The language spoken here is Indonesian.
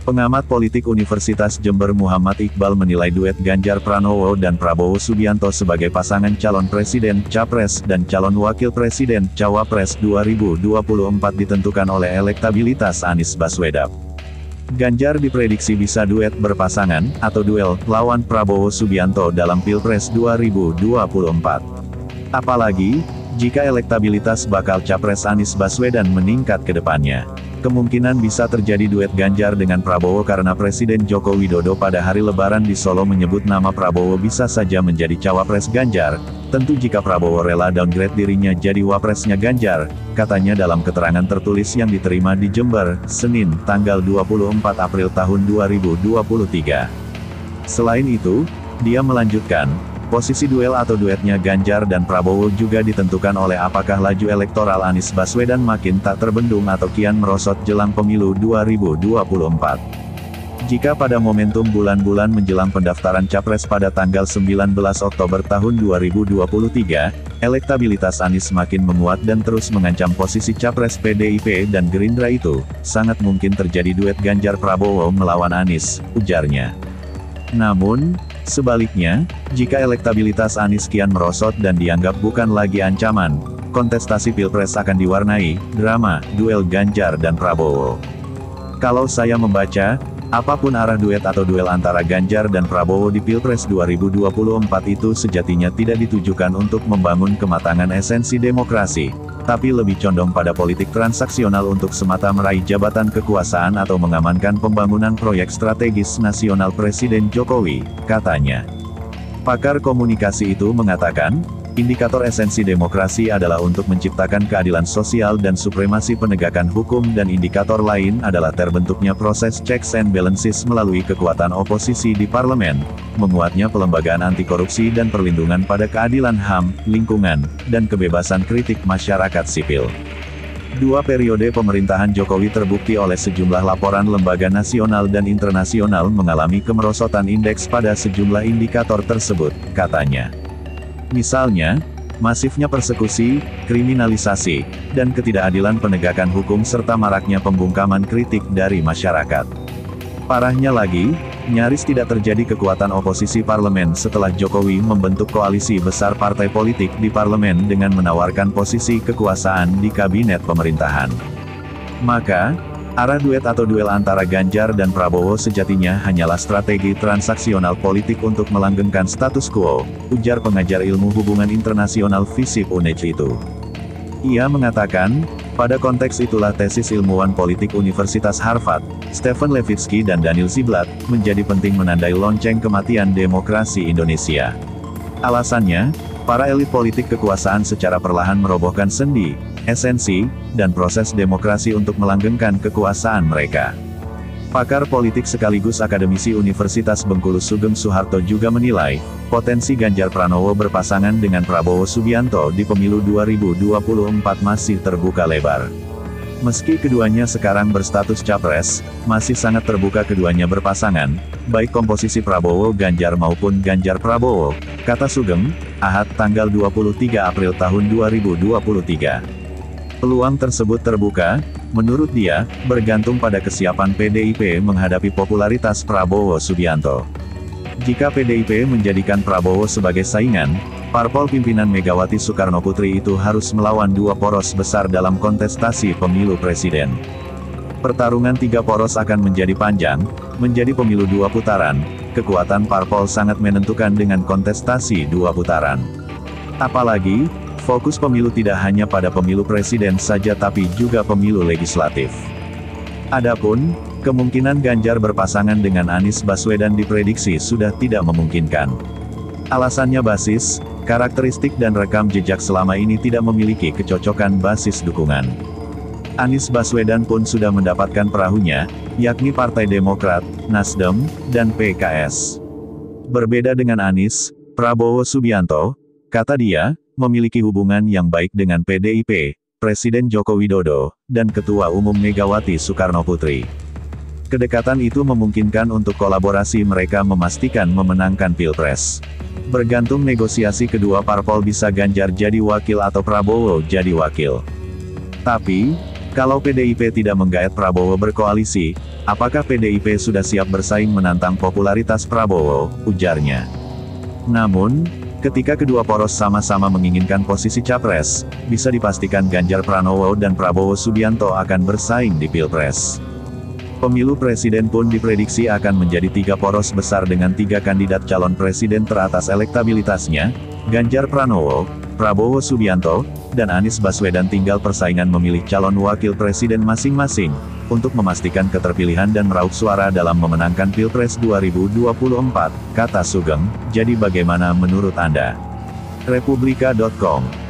Pengamat politik Universitas Jember Muhammad Iqbal menilai duet Ganjar Pranowo dan Prabowo Subianto sebagai pasangan calon presiden, capres, dan calon wakil presiden, cawapres 2024 ditentukan oleh elektabilitas Anies Baswedan. Ganjar diprediksi bisa duet berpasangan, atau duel, lawan Prabowo Subianto dalam Pilpres 2024. Apalagi, jika elektabilitas bakal capres Anies Baswedan meningkat ke depannya. Kemungkinan bisa terjadi duet Ganjar dengan Prabowo karena Presiden Joko Widodo pada hari Lebaran di Solo menyebut nama Prabowo bisa saja menjadi cawapres Ganjar, tentu jika Prabowo rela downgrade dirinya jadi wapresnya Ganjar, katanya dalam keterangan tertulis yang diterima di Jember, Senin, tanggal 24 April tahun 2023. Selain itu, dia melanjutkan, posisi duel atau duetnya Ganjar dan Prabowo juga ditentukan oleh apakah laju elektoral Anies Baswedan makin tak terbendung atau kian merosot jelang pemilu 2024. Jika pada momentum bulan-bulan menjelang pendaftaran capres pada tanggal 19 Oktober tahun 2023, elektabilitas Anies makin menguat dan terus mengancam posisi capres PDIP dan Gerindra itu, sangat mungkin terjadi duet Ganjar Prabowo melawan Anies, ujarnya. Namun, sebaliknya, jika elektabilitas Anies kian merosot dan dianggap bukan lagi ancaman, kontestasi Pilpres akan diwarnai drama, duel Ganjar dan Prabowo. Kalau saya membaca, apapun arah duet atau duel antara Ganjar dan Prabowo di Pilpres 2024 itu sejatinya tidak ditujukan untuk membangun kematangan esensi demokrasi, tapi lebih condong pada politik transaksional untuk semata meraih jabatan kekuasaan atau mengamankan pembangunan proyek strategis nasional Presiden Jokowi, katanya. Pakar komunikasi itu mengatakan, indikator esensi demokrasi adalah untuk menciptakan keadilan sosial dan supremasi penegakan hukum dan indikator lain adalah terbentuknya proses checks and balances melalui kekuatan oposisi di parlemen, menguatnya pelembagaan anti korupsi dan perlindungan pada keadilan HAM, lingkungan, dan kebebasan kritik masyarakat sipil. Dua periode pemerintahan Jokowi terbukti oleh sejumlah laporan lembaga nasional dan internasional mengalami kemerosotan indeks pada sejumlah indikator tersebut, katanya. Misalnya, masifnya persekusi, kriminalisasi, dan ketidakadilan penegakan hukum serta maraknya pembungkaman kritik dari masyarakat. Parahnya lagi, nyaris tidak terjadi kekuatan oposisi parlemen setelah Jokowi membentuk koalisi besar partai politik di parlemen dengan menawarkan posisi kekuasaan di kabinet pemerintahan. Maka, arah duet atau duel antara Ganjar dan Prabowo sejatinya hanyalah strategi transaksional politik untuk melanggengkan status quo, ujar pengajar ilmu hubungan internasional FISIP UNED itu. Ia mengatakan, pada konteks itulah tesis ilmuwan politik Universitas Harvard, Stephen Levitsky dan Daniel Ziblatt, menjadi penting menandai lonceng kematian demokrasi Indonesia. Alasannya, para elit politik kekuasaan secara perlahan merobohkan sendi, esensi, dan proses demokrasi untuk melanggengkan kekuasaan mereka. Pakar politik sekaligus akademisi Universitas Bengkulu Sugeng Suharto juga menilai, potensi Ganjar Pranowo berpasangan dengan Prabowo Subianto di pemilu 2024 masih terbuka lebar. Meski keduanya sekarang berstatus capres, masih sangat terbuka keduanya berpasangan, baik komposisi Prabowo-Ganjar maupun Ganjar-Prabowo, kata Sugeng, Ahad tanggal 23 April tahun 2023. Peluang tersebut terbuka, menurut dia, bergantung pada kesiapan PDIP menghadapi popularitas Prabowo Subianto. Jika PDIP menjadikan Prabowo sebagai saingan, parpol pimpinan Megawati Soekarnoputri itu harus melawan dua poros besar dalam kontestasi pemilu presiden. Pertarungan tiga poros akan menjadi panjang, menjadi pemilu dua putaran, kekuatan parpol sangat menentukan dengan kontestasi dua putaran. Apalagi, fokus pemilu tidak hanya pada pemilu presiden saja tapi juga pemilu legislatif. Adapun, kemungkinan Ganjar berpasangan dengan Anies Baswedan diprediksi sudah tidak memungkinkan. Alasannya basis, karakteristik dan rekam jejak selama ini tidak memiliki kecocokan basis dukungan. Anies Baswedan pun sudah mendapatkan perahunya, yakni Partai Demokrat, Nasdem, dan PKS. Berbeda dengan Anies, Prabowo Subianto, kata dia, memiliki hubungan yang baik dengan PDIP, Presiden Joko Widodo, dan Ketua Umum Megawati Soekarnoputri. Kedekatan itu memungkinkan untuk kolaborasi mereka memastikan memenangkan Pilpres. Bergantung negosiasi kedua parpol bisa Ganjar jadi wakil atau Prabowo jadi wakil. Tapi, Kalau PDIP tidak menggait Prabowo berkoalisi, apakah PDIP sudah siap bersaing menantang popularitas Prabowo, ujarnya. Namun, ketika kedua poros sama-sama menginginkan posisi capres, bisa dipastikan Ganjar Pranowo dan Prabowo Subianto akan bersaing di Pilpres. Pemilu presiden pun diprediksi akan menjadi 3 poros besar dengan 3 kandidat calon presiden teratas elektabilitasnya, Ganjar Pranowo, Prabowo Subianto, dan Anies Baswedan. Tinggal persaingan memilih calon wakil presiden masing-masing, untuk memastikan keterpilihan dan meraup suara dalam memenangkan Pilpres 2024, kata Sugeng. Jadi bagaimana menurut Anda? Republika.com